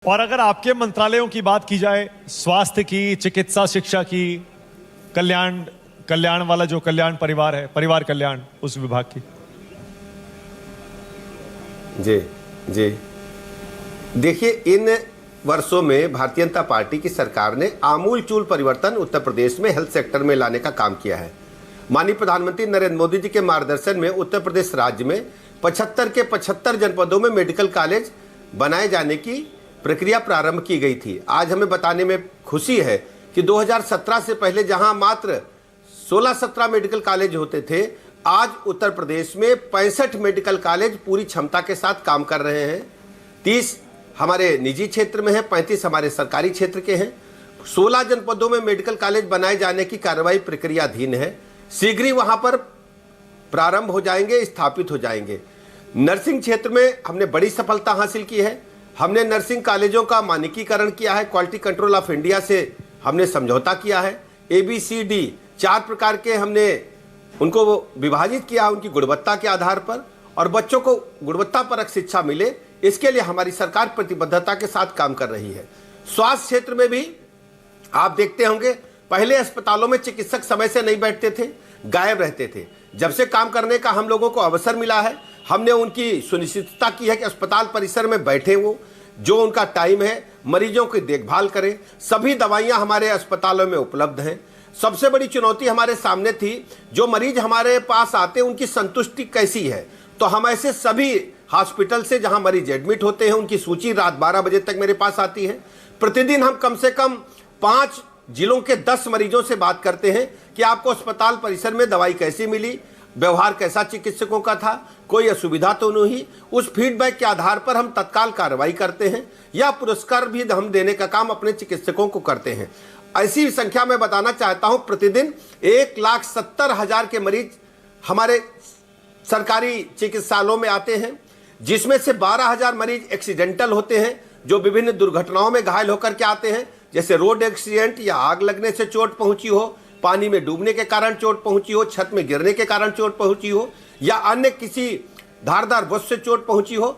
और अगर आपके मंत्रालयों की बात की जाए, स्वास्थ्य की, चिकित्सा शिक्षा की, कल्याण वाला जो कल्याण परिवार है, परिवार कल्याण, उस विभाग की। जी जी, देखिए, इन वर्षों में भारतीय जनता पार्टी की सरकार ने आमूलचूल परिवर्तन उत्तर प्रदेश में हेल्थ सेक्टर में लाने का काम किया है। माननीय प्रधानमंत्री नरेंद्र मोदी जी के मार्गदर्शन में उत्तर प्रदेश राज्य में 75 के 75 जनपदों में मेडिकल कॉलेज बनाए जाने की प्रक्रिया प्रारंभ की गई थी। आज हमें बताने में खुशी है कि 2017 से पहले जहां मात्र 16-17 मेडिकल कॉलेज होते थे, आज उत्तर प्रदेश में 65 मेडिकल कॉलेज पूरी क्षमता के साथ काम कर रहे हैं। 30 हमारे निजी क्षेत्र में है, 35 हमारे सरकारी क्षेत्र के हैं। 16 जनपदों में मेडिकल कॉलेज बनाए जाने की कार्रवाई प्रक्रियाधीन है। शीघ्र ही वहां पर प्रारंभ हो जाएंगे, स्थापित हो जाएंगे। नर्सिंग क्षेत्र में हमने बड़ी सफलता हासिल की है। हमने नर्सिंग कॉलेजों का मानकीकरण किया है, क्वालिटी कंट्रोल ऑफ इंडिया से हमने समझौता किया है। ABCD 4 प्रकार के हमने उनको विभाजित किया उनकी गुणवत्ता के आधार पर, और बच्चों को गुणवत्तापरक शिक्षा मिले, इसके लिए हमारी सरकार प्रतिबद्धता के साथ काम कर रही है। स्वास्थ्य क्षेत्र में भी आप देखते होंगे, पहले अस्पतालों में चिकित्सक समय से नहीं बैठते थे, गायब रहते थे। जब से काम करने का हम लोगों को अवसर मिला है, हमने उनकी सुनिश्चितता की है कि अस्पताल परिसर में बैठे, वो जो उनका टाइम है, मरीजों की देखभाल करें। सभी दवाइयां हमारे अस्पतालों में उपलब्ध हैं। सबसे बड़ी चुनौती हमारे सामने थी, जो मरीज हमारे पास आते हैं उनकी संतुष्टि कैसी है। तो हम ऐसे सभी हॉस्पिटल से जहां मरीज एडमिट होते हैं उनकी सूची रात 12 बजे तक मेरे पास आती है। प्रतिदिन हम कम से कम 5 जिलों के 10 मरीजों से बात करते हैं कि आपको अस्पताल परिसर में दवाई कैसी मिली, व्यवहार कैसा चिकित्सकों का था, कोई असुविधा तो नहीं। उस फीडबैक के आधार पर हम तत्काल कार्रवाई करते हैं या पुरस्कार भी हम देने का काम अपने चिकित्सकों को करते हैं। ऐसी संख्या में बताना चाहता हूं, प्रतिदिन 1,70,000 के मरीज हमारे सरकारी चिकित्सालयों में आते हैं, जिसमें से 12,000 मरीज एक्सीडेंटल होते हैं, जो विभिन्न दुर्घटनाओं में घायल होकर के आते हैं, जैसे रोड एक्सीडेंट या आग लगने से चोट पहुंची हो, पानी में डूबने के कारण चोट पहुंची हो, छत में गिरने के कारण चोट पहुंची हो, या अन्य किसी धारदार वस्तु से चोट पहुंची हो।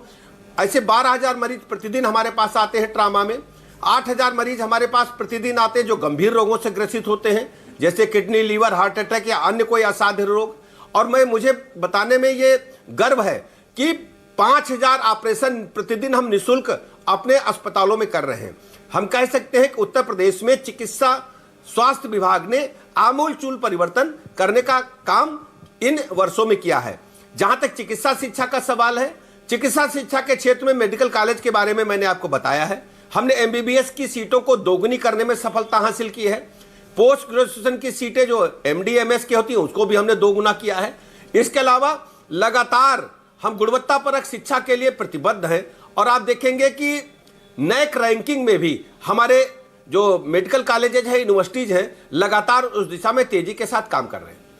ऐसे 12,000 मरीज प्रतिदिन हमारे पास आते हैं ट्रामा में। 8,000 मरीज हमारे पास प्रतिदिन आते हैं जो गंभीर रोगों से ग्रसित होते हैं, जैसे किडनी, लीवर, हार्ट अटैक या अन्य कोई असाध्य रोग। और मुझे बताने में ये गर्व है कि 5,000 ऑपरेशन प्रतिदिन हम निःशुल्क अपने अस्पतालों में कर रहे हैं। हम कह सकते हैं कि उत्तर प्रदेश में चिकित्सा स्वास्थ्य विभाग ने आमूलचूल परिवर्तन करने का काम इन वर्षों में किया है। जहां तक चिकित्सा शिक्षा का सवाल है, चिकित्सा शिक्षा के क्षेत्र में मेडिकल कॉलेज के बारे में मैंने आपको बताया है। हमने MBBS की सीटों को दोगुनी करने में सफलता हासिल की है। पोस्ट ग्रेजुएशन की सीटें जो MD MS की होती हैं उसको भी हमने दोगुना किया है। इसके अलावा लगातार हम गुणवत्तापरक शिक्षा के लिए प्रतिबद्ध हैं, और आप देखेंगे कि NAC रैंकिंग में भी हमारे जो मेडिकल कॉलेजेज हैं, यूनिवर्सिटीज हैं, लगातार उस दिशा में तेजी के साथ काम कर रहे हैं।